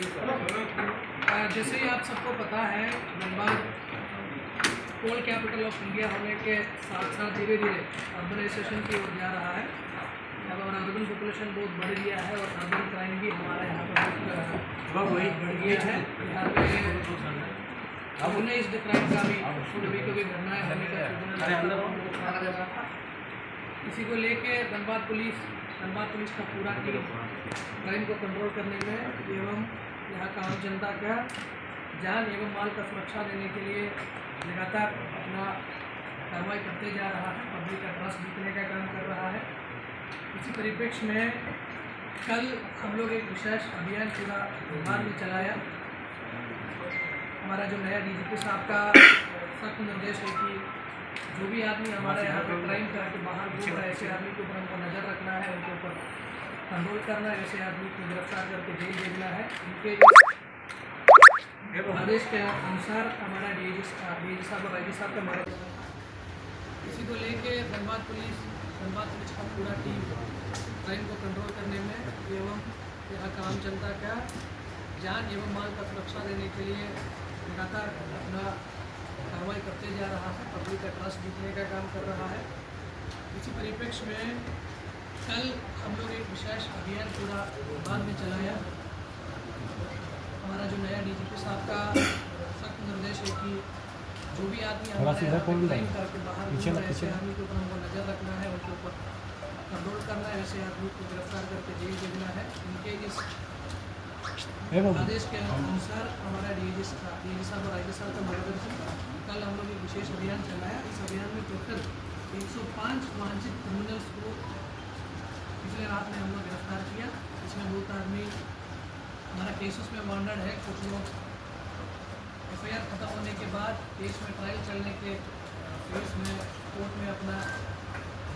जैसे ही आप सबको पता है, धनबाद कोल कैपिटल ऑफ इंडिया होने के साथ साथ धीरे धीरे अर्बनाइजेशन की ओर जा रहा है। अब हमारा अर्बन पॉपुलेशन बहुत बढ़ गया है और अर्बन क्राइम भी हमारा यहाँ पर बहुत बढ़ गया है। यहाँ पे ऑर्गेनाइज्ड क्राइम का भी कभी कभी घटनाएँ होने का माना जा रहा था। इसी को लेके धनबाद पुलिस का पूरा टीम क्राइम को कंट्रोल करने में एवं यहाँ का आम जनता का जान एवं माल का सुरक्षा देने के लिए लगातार अपना कार्रवाई करते जा रहा है। पब्लिक का ट्रस्ट जीतने का काम कर रहा है। इसी परिप्रेक्ष्य में कल हम लोग एक विशेष अभियान पूरा धनबाद में चलाया। हमारा जो नया डीजीपी साहब का सख्त निर्देश है कि जो भी आदमी हमारे यहाँ पर क्राइम करके बाहर घूम रहा है, ऐसे आदमी के ऊपर हमको नज़र रखना है, उनके ऊपर कंट्रोल करना है, ऐसे आदमी को गिरफ्तार करके जेल भेजना है। उनके आदेश के अनुसार हमारा डीजी साहब और आईजी साहब का मारा जाना था। इसी को लेके धनबाद पुलिस का पूरा टीम क्राइम को कंट्रोल करने में एवं यहाँ का आम जनता का जान एवं माल का सुरक्षा देने के लिए लगातार अपना कार्रवाई करते जा रहा है। पब्लिक का ट्रस्ट जीतने का काम कर रहा है। इसी परिप्रेक्ष्य में कल हम लोग एक विशेष अभियान पूरा धनबाद में चलाया। हमारा जो नया डीजीपी साहब का सख्त निर्देश है कि जो भी आदमी हमारे क्राइम करके बाहर घूम रहे हैं, ऐसे आदमी के ऊपर हमको नज़र रखना है, उनके ऊपर कंट्रोल करना है, ऐसे आदमी को गिरफ्तार करके जेल भेजना है। उनके इस आदेश के अनुसार हमारा डीजी साहब और आईजी साहब का मार्गदर्शन कल हम लोग एक विशेष अभियान चलाया। इस अभियान में टोटल 105 वांछित क्रिमिनल्स को पिछले रात में हम लोग गिरफ्तार किया। इसमें बहुत आदमी हमारा केसेस में वांटेड है। कुछ लोग एफआईआर खत्म होने के बाद केस में ट्रायल चलने के केस में कोर्ट में अपना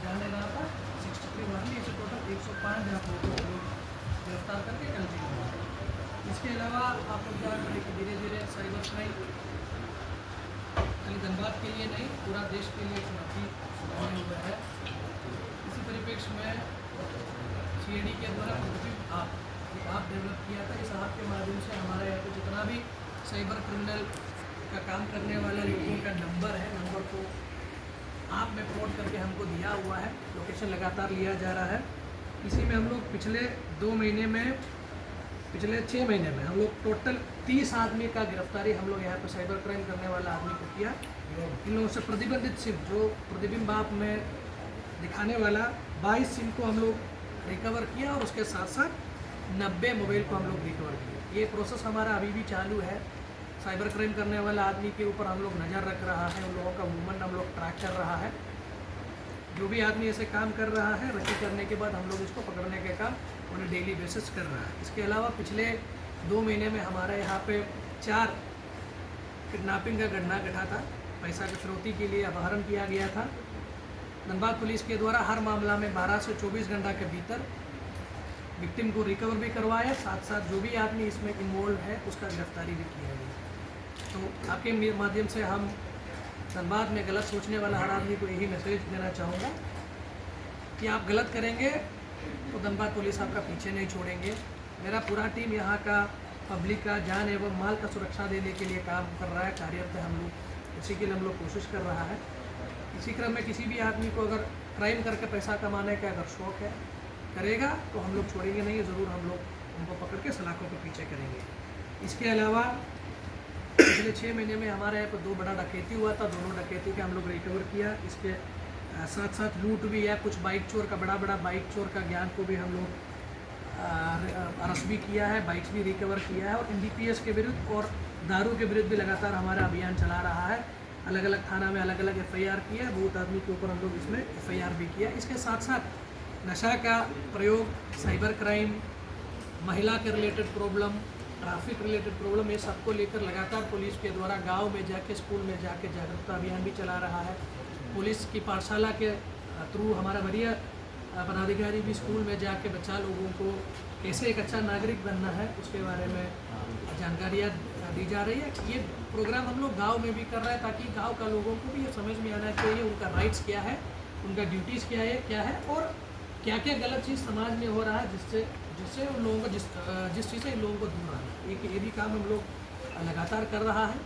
जाने रहा था 63 वाली। ऐसे टोटल 105 यहाँ लोग गिरफ्तार करके कल जेल में। इसके अलावा आप लोग जान रहे कि धीरे धीरे साइबर क्राइम खाली धनबाद के लिए नहीं, पूरा देश के लिए चुनौती बने हुए है। इसी परिप्रेक्ष्य में सीएडी के द्वारा आप डेवलप किया था। इस ऐप के माध्यम से हमारे यहाँ पे जितना भी साइबर क्रिमिनल का काम करने वाले लोगों का नंबर है, नंबर को आप में प्लॉट करके हमको दिया हुआ है। लोकेशन लगातार लिया जा रहा है। इसी में हम लोग पिछले 6 महीने में हम लोग टोटल 30 आदमी का गिरफ्तारी हम लोग यहाँ पर साइबर क्राइम करने वाला आदमी को किया। इन लोगों से प्रतिबंधित सिम जो प्रतिबिंब आप में दिखाने वाला 22 सिम को हम लोग रिकवर किया और उसके साथ साथ 90 मोबाइल को हम लोग रिकवर किए। ये प्रोसेस हमारा अभी भी चालू है। साइबर क्राइम करने वाला आदमी के ऊपर हम लोग नज़र रख रहा है, उन लोगों का मूवमेंट हम लोग ट्रैक कर रहा है। जो भी आदमी ऐसे काम कर रहा है, रखी करने के बाद हम लोग इसको पकड़ने का काम उन्हें डेली बेसिस कर रहा है। इसके अलावा पिछले 2 महीने में हमारे यहाँ पे 4 किडनैपिंग का घटना घटा था। पैसा की फिरौती के लिए अपहरण किया गया था। धनबाद पुलिस के द्वारा हर मामला में 12 से 24 घंटा के भीतर विक्टिम को रिकवर भी करवाया, साथ साथ जो भी आदमी इसमें इन्वॉल्व है उसका गिरफ्तारी भी किया गया। तो आपके माध्यम से हम धनबाद में गलत सोचने वाला हर आदमी को यही मैसेज देना चाहूँगा कि आप गलत करेंगे तो धनबाद पुलिस आपका पीछे नहीं छोड़ेंगे। मेरा पूरा टीम यहाँ का पब्लिक का जान एवं माल का सुरक्षा देने के लिए काम कर रहा है, कार्यरत है हम लोग। इसी के लिए हम लोग कोशिश कर रहा है। इसी क्रम में किसी भी आदमी को अगर क्राइम करके पैसा कमाने का अगर शौक़ है, करेगा तो हम लोग छोड़ेंगे नहीं, ज़रूर हम लोग उनको पकड़ के सलाखों के पीछे करेंगे। इसके अलावा पिछले 6 महीने में हमारे यहाँ पर 2 बड़ा डकैती हुआ था। दोनों डकैती का हम लोग रिकवर किया। इसके साथ साथ लूट भी है। कुछ बाइक चोर का बड़ा बाइक चोर का ज्ञान को भी हम लोग अरेस्ट भी किया है, बाइक्स भी रिकवर किया है। और एनडीपीएस के विरुद्ध और दारू के विरुद्ध भी लगातार हमारा अभियान चला रहा है। अलग अलग थाना में अलग अलग एफआईआर किया, बहुत आदमी के ऊपर हम लोग इसमें एफआईआर भी किया। इसके साथ साथ नशा का प्रयोग, साइबर क्राइम, महिला के related problem, traffic related problem, ये सबको लेकर लगातार पुलिस के द्वारा गांव में जाके, स्कूल में जाके जागरूकता अभियान भी चला रहा है। पुलिस की पाठशाला के थ्रू हमारा वरीय पदाधिकारी भी स्कूल में जाके बच्चा लोगों को कैसे एक अच्छा नागरिक बनना है उसके बारे में जानकारियाँ दी जा रही है। ये प्रोग्राम हम लोग गाँव में भी कर रहे हैं ताकि गाँव का लोगों को भी ये समझ में आना चाहिए उनका राइट्स क्या है, उनका ड्यूटीज़ क्या है और क्या क्या गलत चीज़ समाज में हो रहा है जिससे जिससे उन लोगों को जिस चीज़ से इन लोगों को दूर रहना। एक ये भी काम हम लोग लगातार कर रहा है।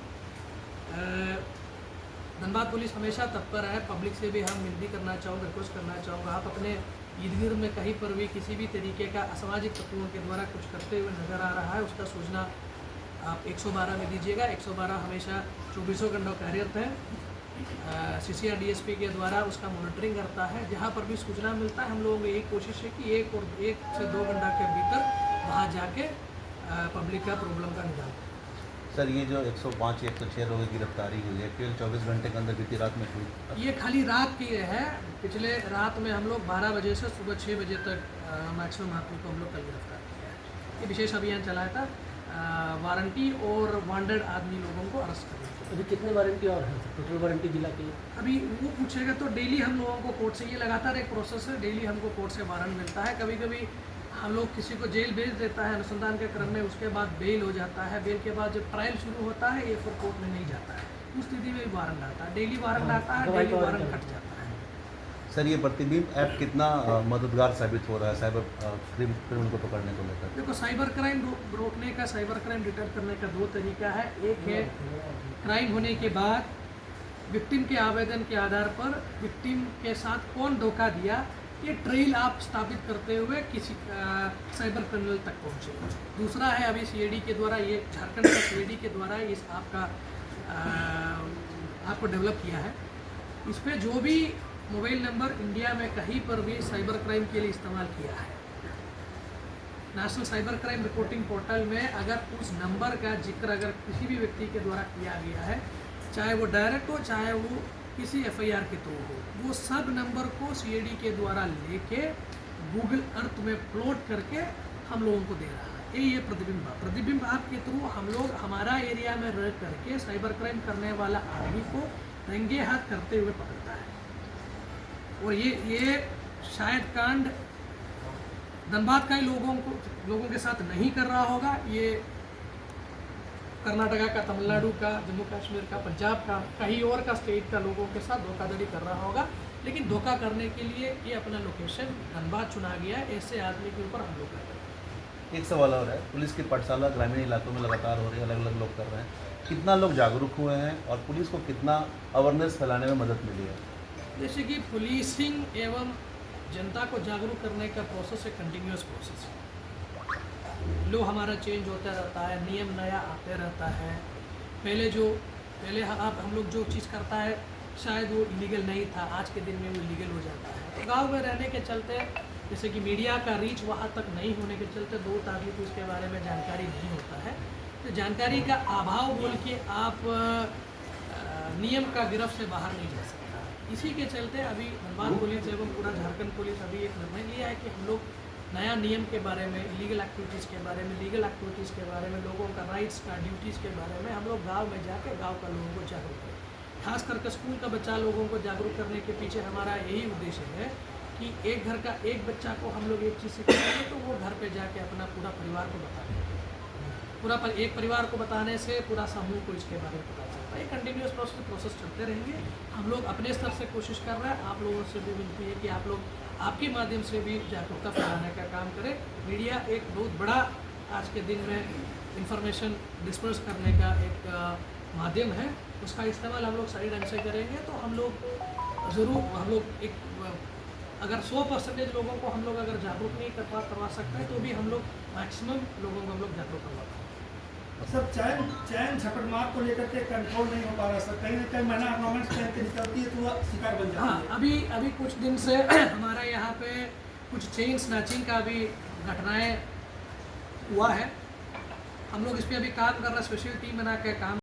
धनबाद पुलिस हमेशा तत्पर है। पब्लिक से भी हम विनती करना चाहूँगा, रिक्वेस्ट करना चाहूँगा, आप अपने इर्द गिर्द में कहीं पर भी किसी भी तरीके का असामाजिक तत्वों के द्वारा कुछ करते हुए नज़र आ रहा है, उसका सूचना आप 112 में दीजिएगा। 112 हमेशा 24 घंटों कार्यरत है। CCR DSP के द्वारा उसका मॉनिटरिंग करता है। जहाँ पर भी सूचना मिलता है, हम लोगों की यही कोशिश है कि 1 से 2 घंटा के भीतर वहाँ जाके पब्लिक का प्रॉब्लम का निदान। सर ये जो 105 106 लोगों की गिरफ्तारी हुई है केवल 24 घंटे के अंदर बीती रात में हुई? ये खाली रात की है। पिछले रात में हम लोग 12 बजे से सुबह 6 बजे तक मैक्सिमम आदमी को हम लोग कल गिरफ्तार किया है। ये विशेष अभियान चलाया था वारंटी और वांटेड आदमी लोगों को अरेस्ट करने। अभी कितने वारंटी और हैं टोटल वारंटी जिला के? अभी वो पूछेगा तो डेली हम लोगों को कोर्ट से, ये लगातार एक प्रोसेस है, डेली हमको कोर्ट से वारंट मिलता है। कभी कभी हम लोग किसी को जेल भेज देता है अनुसंधान के क्रम में, उसके बाद बेल हो जाता है। बेल के बाद जब ट्रायल शुरू होता है ये फिर कोर्ट में नहीं जाता है, उस स्थिति में वारंट आता है। डेली वारंट आता है, डेली वारंट कट जाता है। सर ये प्रतिबिंब ऐप कितना मददगार साबित हो रहा है साइबर क्रिमिनल को पकड़ने को लेकर? देखो, साइबर क्राइम रोकने का, साइबर क्राइम डिटेक्ट करने का 2 तरीका है। एक है क्राइम होने के बाद विक्टिम के आवेदन के आधार पर विक्टिम के साथ कौन धोखा दिया, ये ट्रेल आप स्थापित करते हुए किसी साइबर क्रिमिनल तक पहुँचे। दूसरा है अभी CID के द्वारा, ये झारखंड का CID के द्वारा इस आपका आपको डेवलप किया है। इस पर जो भी मोबाइल नंबर इंडिया में कहीं पर भी साइबर क्राइम के लिए इस्तेमाल किया है, national cyber crime reporting portal में अगर उस नंबर का जिक्र अगर किसी भी व्यक्ति के द्वारा किया गया है, चाहे वो डायरेक्ट हो चाहे वो किसी FIR के थ्रू हो, वो सब नंबर को CID के द्वारा लेके गूगल अर्थ में प्लॉट करके हम लोगों को दे रहा है। ये प्रतिबिंब ऐप के थ्रू हम लोग हमारा एरिया में रह करके साइबर क्राइम करने वाला आदमी को रंगे हाथ करते हुए पकड़ता है। और ये शायद कांड धनबाद का ही लोगों के साथ नहीं कर रहा होगा, ये कर्नाटका का, तमिलनाडु का, जम्मू कश्मीर का, पंजाब का, कहीं और का स्टेट का लोगों के साथ धोखाधड़ी कर रहा होगा। लेकिन धोखा करने के लिए ये अपना लोकेशन धनबाद चुना गया है। ऐसे आदमी के ऊपर हम लोग कर रहे हैं। एक सवाल और है, पुलिस की पाठशाला ग्रामीण इलाकों में लगातार हो रही है, अलग अलग लोग कर रहे हैं, कितना लोग जागरूक हुए हैं और पुलिस को कितना अवेयरनेस फैलाने में मदद मिली है? जैसे कि पुलिसिंग एवं जनता को जागरूक करने का प्रोसेस है, कंटिन्यूस प्रोसेस है। लो हमारा चेंज होता रहता है, नियम नया आते रहता है। पहले हम लोग जो चीज़ करता है शायद वो इलीगल नहीं था, आज के दिन में वो इलीगल हो जाता है। तो गाँव में रहने के चलते, जैसे कि मीडिया का रीच वहाँ तक नहीं होने के चलते 2 आदमी को इसके बारे में जानकारी नहीं होता है। तो जानकारी का अभाव बोल के आप नियम का गिरफ्त से बाहर नहीं जा सकता। इसी के चलते अभी धनबाद पुलिस एवं पूरा झारखंड पुलिस अभी एक निर्णय लिया है कि हम लोग नया नियम के बारे में, इलीगल एक्टिविटीज़ के बारे में, लीगल एक्टिविटीज़ के बारे में, लोगों का राइट्स का, ड्यूटीज़ के बारे में हम लोग गांव में जाकर गांव का लोगों को जागरूक करें। खास करके स्कूल का बच्चा लोगों को जागरूक करने के पीछे हमारा यही उद्देश्य है कि एक घर का एक बच्चा को हम लोग एक चीज़ सिखाएंगे तो वो घर पे जाके अपना पूरा परिवार को बताएंगे। एक परिवार को बताने से पूरा समूह को इसके बारे में पता चलता है। कंटिन्यूस प्रोसेस चलते रहेंगे। हम लोग अपने स्तर से कोशिश कर रहे हैं, आप लोगों से भी विनती है कि आप लोग आपके माध्यम से भी जागरूकता फैलाने का काम करें। मीडिया एक बहुत बड़ा आज के दिन में इंफॉर्मेशन डिस्पर्स करने का एक माध्यम है, उसका इस्तेमाल हम लोग सही ढंग से करेंगे तो हम लोग ज़रूर, हम लोग एक अगर 100% लोगों को हम लोग अगर जागरूक नहीं करवा सकते हैं तो भी हम लोग मैक्सिमम लोगों को हम लोग जागरूक करवा पाएंगे। सर चैन झपटमार को लेकर के कंट्रोल नहीं हो पा रहा सर, कहीं ना कहीं महिला ऑर्नामेंट्स पहन के निकलती है तो वह शिकार बन जाती है। अभी कुछ दिन से हमारा यहाँ पे कुछ चेन स्नैचिंग का भी घटनाएं हुआ है। हम लोग इस पर अभी काम कर रहे हैं, स्पेशल टीम बना के काम